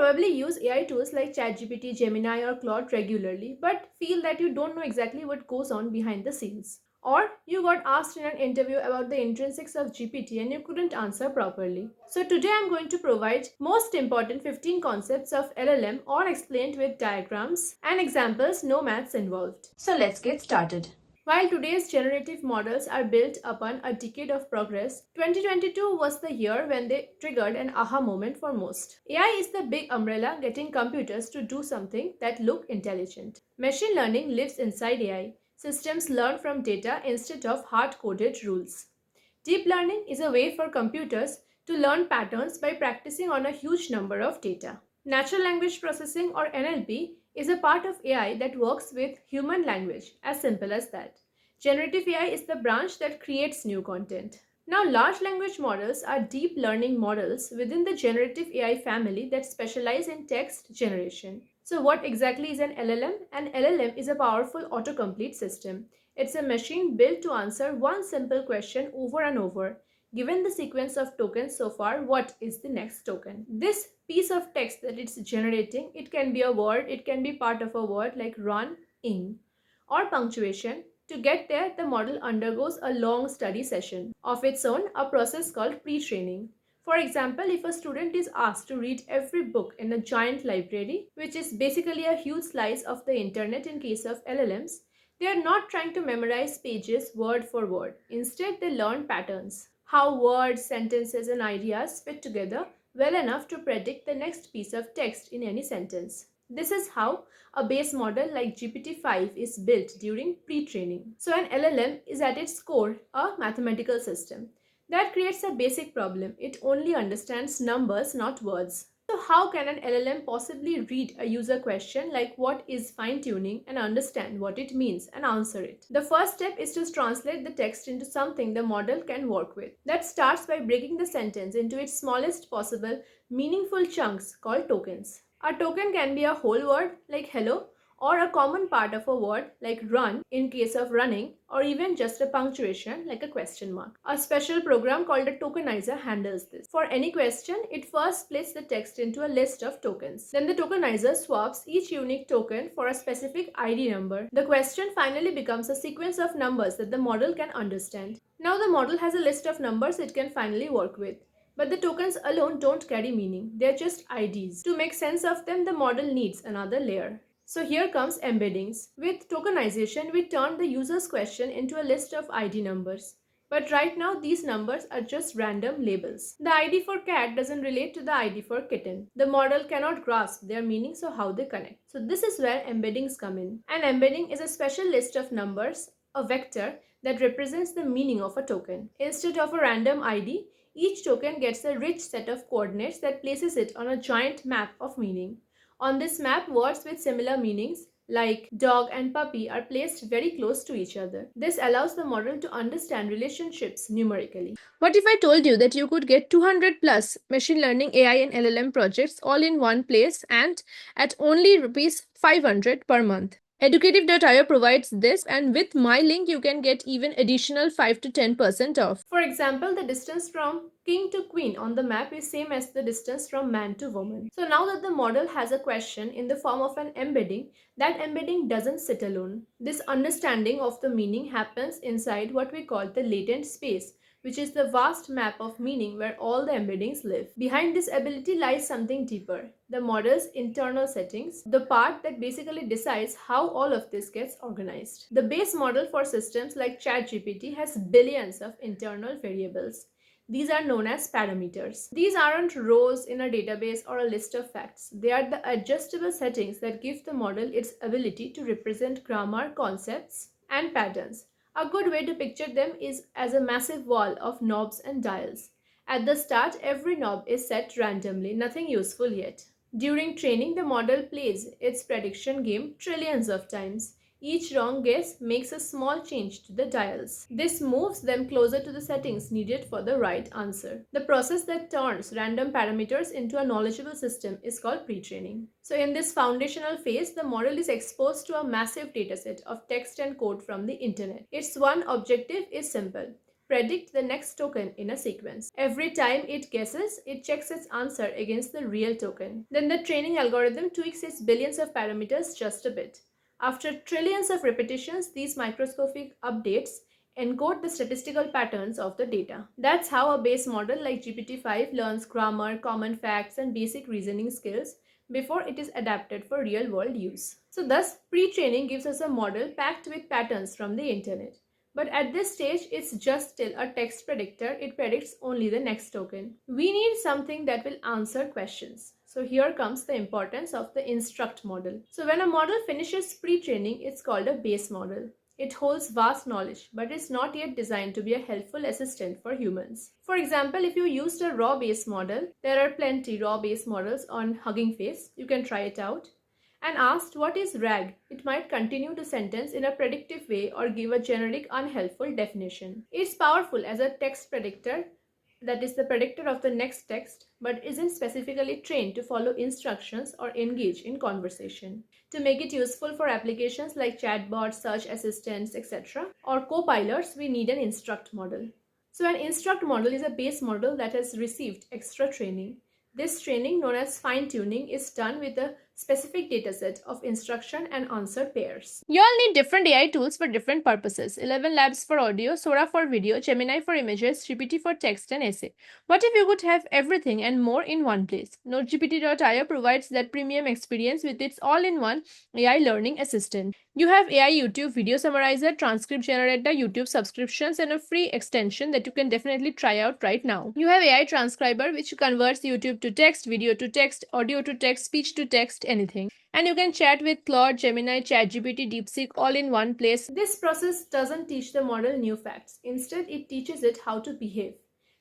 probably use AI tools like ChatGPT, Gemini, or Claude regularly, but feel that you don't know exactly what goes on behind the scenes. Or you got asked in an interview about the intrinsics of GPT and you couldn't answer properly. So today I'm going to provide most important 15 concepts of LLM, all explained with diagrams and examples, no maths involved. So let's get started. While today's generative models are built upon a decade of progress, 2022 was the year when they triggered an aha moment for most. AI is the big umbrella getting computers to do something that look intelligent. Machine learning lives inside AI. Systems learn from data instead of hard-coded rules. Deep learning is a way for computers to learn patterns by practicing on a huge number of data. Natural language processing or NLP is a part of AI that works with human language, as simple as that. Generative AI is the branch that creates new content. Now, large language models are deep learning models within the generative AI family that specialize in text generation. So, what exactly is an LLM? An LLM is a powerful autocomplete system. It's a machine built to answer one simple question over and over. Given the sequence of tokens so far, what is the next token? This piece of text that it's generating, it can be a word, it can be part of a word like run, in, or punctuation. To get there, the model undergoes a long study session of its own, a process called pre-training. For example, if a student is asked to read every book in a giant library, which is basically a huge slice of the internet in case of LLMs, they are not trying to memorize pages word for word. Instead, they learn patterns, how words, sentences, and ideas fit together well enough to predict the next piece of text in any sentence. This is how a base model like GPT-5 is built during pre-training. So an LLM is at its core a mathematical system. That creates a basic problem. It only understands numbers, not words. So how can an LLM possibly read a user question like what is fine-tuning and understand what it means and answer it? The first step is to translate the text into something the model can work with. That starts by breaking the sentence into its smallest possible meaningful chunks called tokens. A token can be a whole word like hello, or a common part of a word like run in case of running, or even just a punctuation like a question mark. A special program called a tokenizer handles this. For any question, it first splits the text into a list of tokens. Then the tokenizer swaps each unique token for a specific ID number. The question finally becomes a sequence of numbers that the model can understand. Now the model has a list of numbers it can finally work with. But the tokens alone don't carry meaning, they're just IDs. To make sense of them, the model needs another layer. So here comes embeddings. With tokenization, we turn the user's question into a list of ID numbers. But right now, these numbers are just random labels. The ID for cat doesn't relate to the ID for kitten. The model cannot grasp their meaning, so how they connect. So this is where embeddings come in. An embedding is a special list of numbers, a vector, that represents the meaning of a token. Instead of a random ID, each token gets a rich set of coordinates that places it on a giant map of meaning. On this map, words with similar meanings like dog and puppy are placed very close to each other. This allows the model to understand relationships numerically. What if I told you that you could get 200 plus machine learning AI and LLM projects all in one place and at only rupees 500 per month? Educative.io provides this, and with my link, you can get even additional 5 to 10% off. For example, the distance from king to queen on the map is same as the distance from man to woman. So now that the model has a question in the form of an embedding, that embedding doesn't sit alone. This understanding of the meaning happens inside what we call the latent space, which is the vast map of meaning where all the embeddings live. Behind this ability lies something deeper, the model's internal settings, the part that basically decides how all of this gets organized. The base model for systems like ChatGPT has billions of internal variables. These are known as parameters. These aren't rows in a database or a list of facts. They are the adjustable settings that give the model its ability to represent grammar, concepts, and patterns. A good way to picture them is as a massive wall of knobs and dials. At the start, every knob is set randomly, nothing useful yet. During training, the model plays its prediction game trillions of times. Each wrong guess makes a small change to the dials. This moves them closer to the settings needed for the right answer. The process that turns random parameters into a knowledgeable system is called pre-training. So in this foundational phase, the model is exposed to a massive dataset of text and code from the internet. Its one objective is simple: predict the next token in a sequence. Every time it guesses, it checks its answer against the real token. Then the training algorithm tweaks its billions of parameters just a bit. After trillions of repetitions, these microscopic updates encode the statistical patterns of the data. That's how a base model like GPT-5 learns grammar, common facts, and basic reasoning skills before it is adapted for real-world use. So thus, pre-training gives us a model packed with patterns from the internet. But at this stage, it's just still a text predictor. It predicts only the next token. We need something that will answer questions. So here comes the importance of the instruct model. So when a model finishes pre-training, it's called a base model. It holds vast knowledge, but is not yet designed to be a helpful assistant for humans. For example, if you used a raw base model, there are plenty raw base models on Hugging Face, you can try it out, and asked what is RAG, it might continue the sentence in a predictive way or give a generic unhelpful definition. It's powerful as a text predictor, that is the predictor of the next text, but isn't specifically trained to follow instructions or engage in conversation. To make it useful for applications like chatbots, search assistants, etc., or co-pilots, we need an instruct model. So an instruct model is a base model that has received extra training. This training, known as fine-tuning, is done with a specific dataset of instruction and answer pairs. You all need different AI tools for different purposes. 11 Labs for audio, Sora for video, Gemini for images, GPT for text and essay. What if you could have everything and more in one place? NoteGPT.io provides that premium experience with its all-in-one AI learning assistant. You have AI YouTube video summarizer, transcript generator, YouTube subscriptions, and a free extension that you can definitely try out right now. You have AI transcriber, which converts YouTube to text, video to text, audio to text, speech to text, anything. And you can chat with Claude, Gemini, ChatGPT, DeepSeek all in one place. This process doesn't teach the model new facts. Instead, it teaches it how to behave.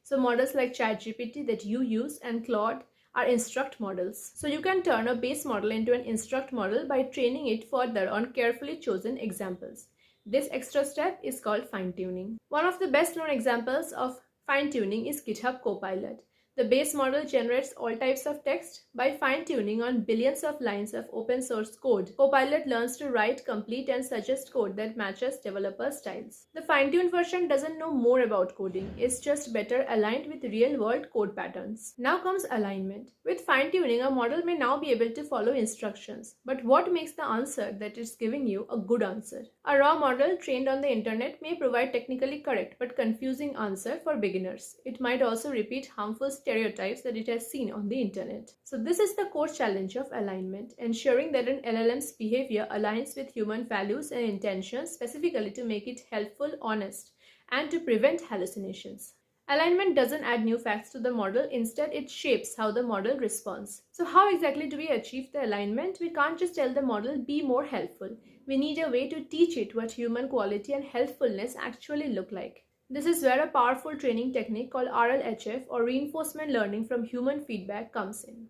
So models like ChatGPT that you use and Claude are instruct models. So you can turn a base model into an instruct model by training it further on carefully chosen examples. This extra step is called fine-tuning. One of the best known examples of fine-tuning is GitHub Copilot. The base model generates all types of text. By fine-tuning on billions of lines of open source code, Copilot learns to write, complete, and suggest code that matches developer styles. The fine-tuned version doesn't know more about coding, it's just better aligned with real-world code patterns. Now comes alignment. With fine-tuning, a model may now be able to follow instructions. But what makes the answer that it's giving you a good answer? A raw model trained on the internet may provide technically correct but confusing answer for beginners. It might also repeat harmful stereotypes that it has seen on the internet. So this is the core challenge of alignment, ensuring that an LLM's behavior aligns with human values and intentions, specifically to make it helpful, honest, and to prevent hallucinations. Alignment doesn't add new facts to the model, instead it shapes how the model responds. So how exactly do we achieve the alignment? We can't just tell the model be more helpful. We need a way to teach it what human quality and helpfulness actually look like. This is where a powerful training technique called RLHF, or reinforcement learning from human feedback, comes in.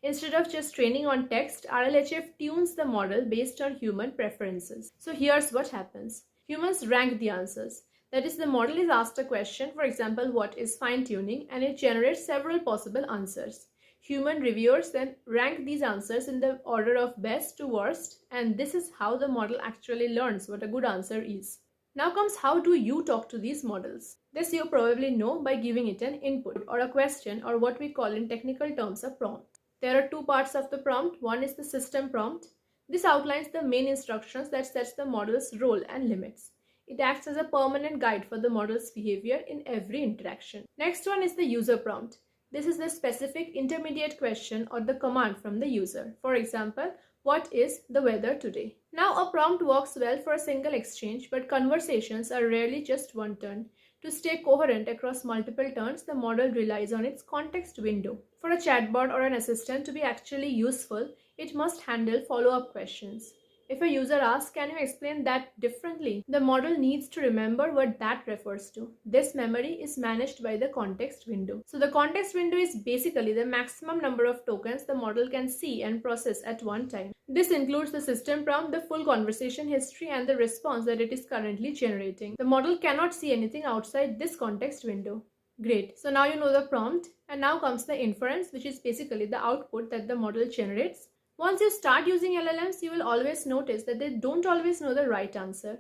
Instead of just training on text, RLHF tunes the model based on human preferences. So here's what happens. Humans rank the answers. That is, the model is asked a question, for example, what is fine-tuning, and it generates several possible answers. Human reviewers then rank these answers in the order of best to worst, and this is how the model actually learns what a good answer is. Now comes how do you talk to these models. This you probably know by giving it an input or a question, or what we call in technical terms a prompt. There are two parts of the prompt. One is the system prompt. This outlines the main instructions that sets the model's role and limits. It acts as a permanent guide for the model's behavior in every interaction. Next one is the user prompt. This is the specific intermediate question or the command from the user. For example, what is the weather today? Now a prompt works well for a single exchange, but conversations are rarely just one turn. To stay coherent across multiple turns, the model relies on its context window. For a chatbot or an assistant to be actually useful, it must handle follow-up questions. If a user asks, can you explain that differently? The model needs to remember what that refers to. This memory is managed by the context window. So the context window is basically the maximum number of tokens the model can see and process at one time. This includes the system prompt, the full conversation history, and the response that it is currently generating. The model cannot see anything outside this context window. Great. So now you know the prompt, and now comes the inference, which is basically the output that the model generates. Once you start using LLMs, you will always notice that they don't always know the right answer.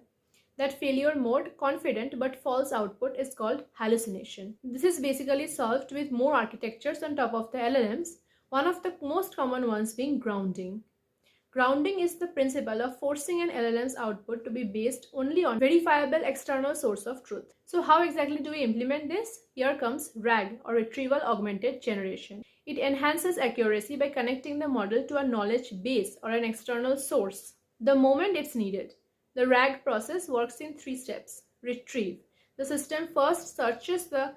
That failure mode, confident but false output, is called hallucination. This is basically solved with more architectures on top of the LLMs, one of the most common ones being grounding. Grounding is the principle of forcing an LLM's output to be based only on verifiable external source of truth. So how exactly do we implement this? Here comes RAG, or Retrieval Augmented Generation. It enhances accuracy by connecting the model to a knowledge base or an external source the moment it's needed. The RAG process works in 3 steps. Retrieve. The system first searches the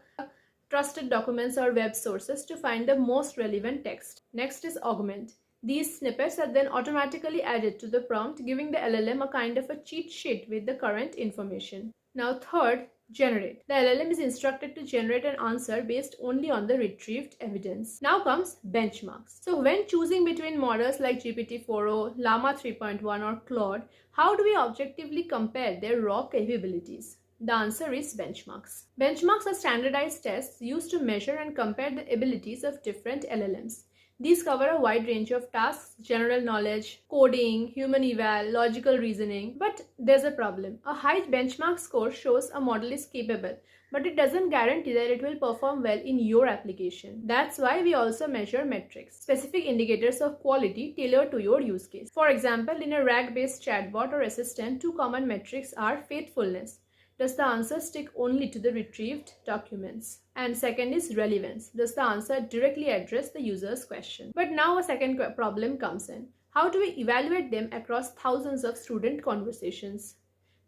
trusted documents or web sources to find the most relevant text. Next is augment. These snippets are then automatically added to the prompt, giving the LLM a kind of a cheat sheet with the current information. Now third, generate. The LLM is instructed to generate an answer based only on the retrieved evidence. Now comes benchmarks. So when choosing between models like GPT-4o, Llama 3.1 or Claude, how do we objectively compare their raw capabilities? The answer is benchmarks. Benchmarks are standardized tests used to measure and compare the abilities of different LLMs. These cover a wide range of tasks: general knowledge, coding, human eval, logical reasoning. But there's a problem. A high benchmark score shows a model is capable, but it doesn't guarantee that it will perform well in your application. That's why we also measure metrics, specific indicators of quality tailored to your use case. For example, in a RAG-based chatbot or assistant, 2 common metrics are faithfulness. Does the answer stick only to the retrieved documents? And second is relevance. Does the answer directly address the user's question? But now a second problem comes in. How do we evaluate them across thousands of student conversations?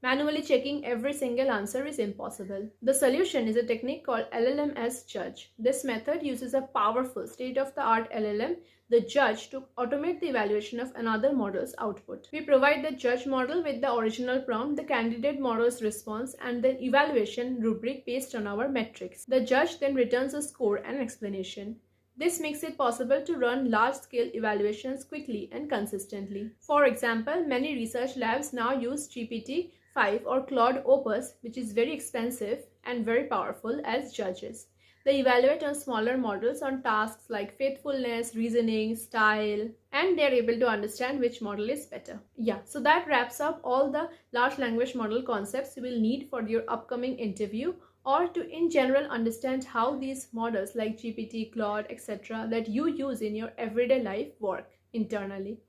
Manually checking every single answer is impossible. The solution is a technique called LLM as judge. This method uses a powerful state-of-the-art LLM, the judge, to automate the evaluation of another model's output. We provide the judge model with the original prompt, the candidate model's response, and the evaluation rubric based on our metrics. The judge then returns a score and explanation. This makes it possible to run large-scale evaluations quickly and consistently. For example, many research labs now use GPT-5 or Claude Opus, which is very expensive and very powerful, as judges. They evaluate on smaller models on tasks like faithfulness, reasoning, style, and they're able to understand which model is better. Yeah, so that wraps up all the large language model concepts you will need for your upcoming interview, or to in general understand how these models like GPT, Claude, etc. that you use in your everyday life work internally.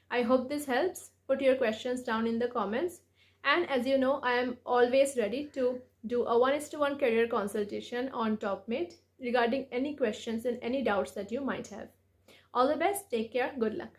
I hope this helps. Put your questions down in the comments. And as you know, I am always ready to do a 1:1 career consultation on TopMate regarding any questions and any doubts that you might have. All the best, take care, good luck.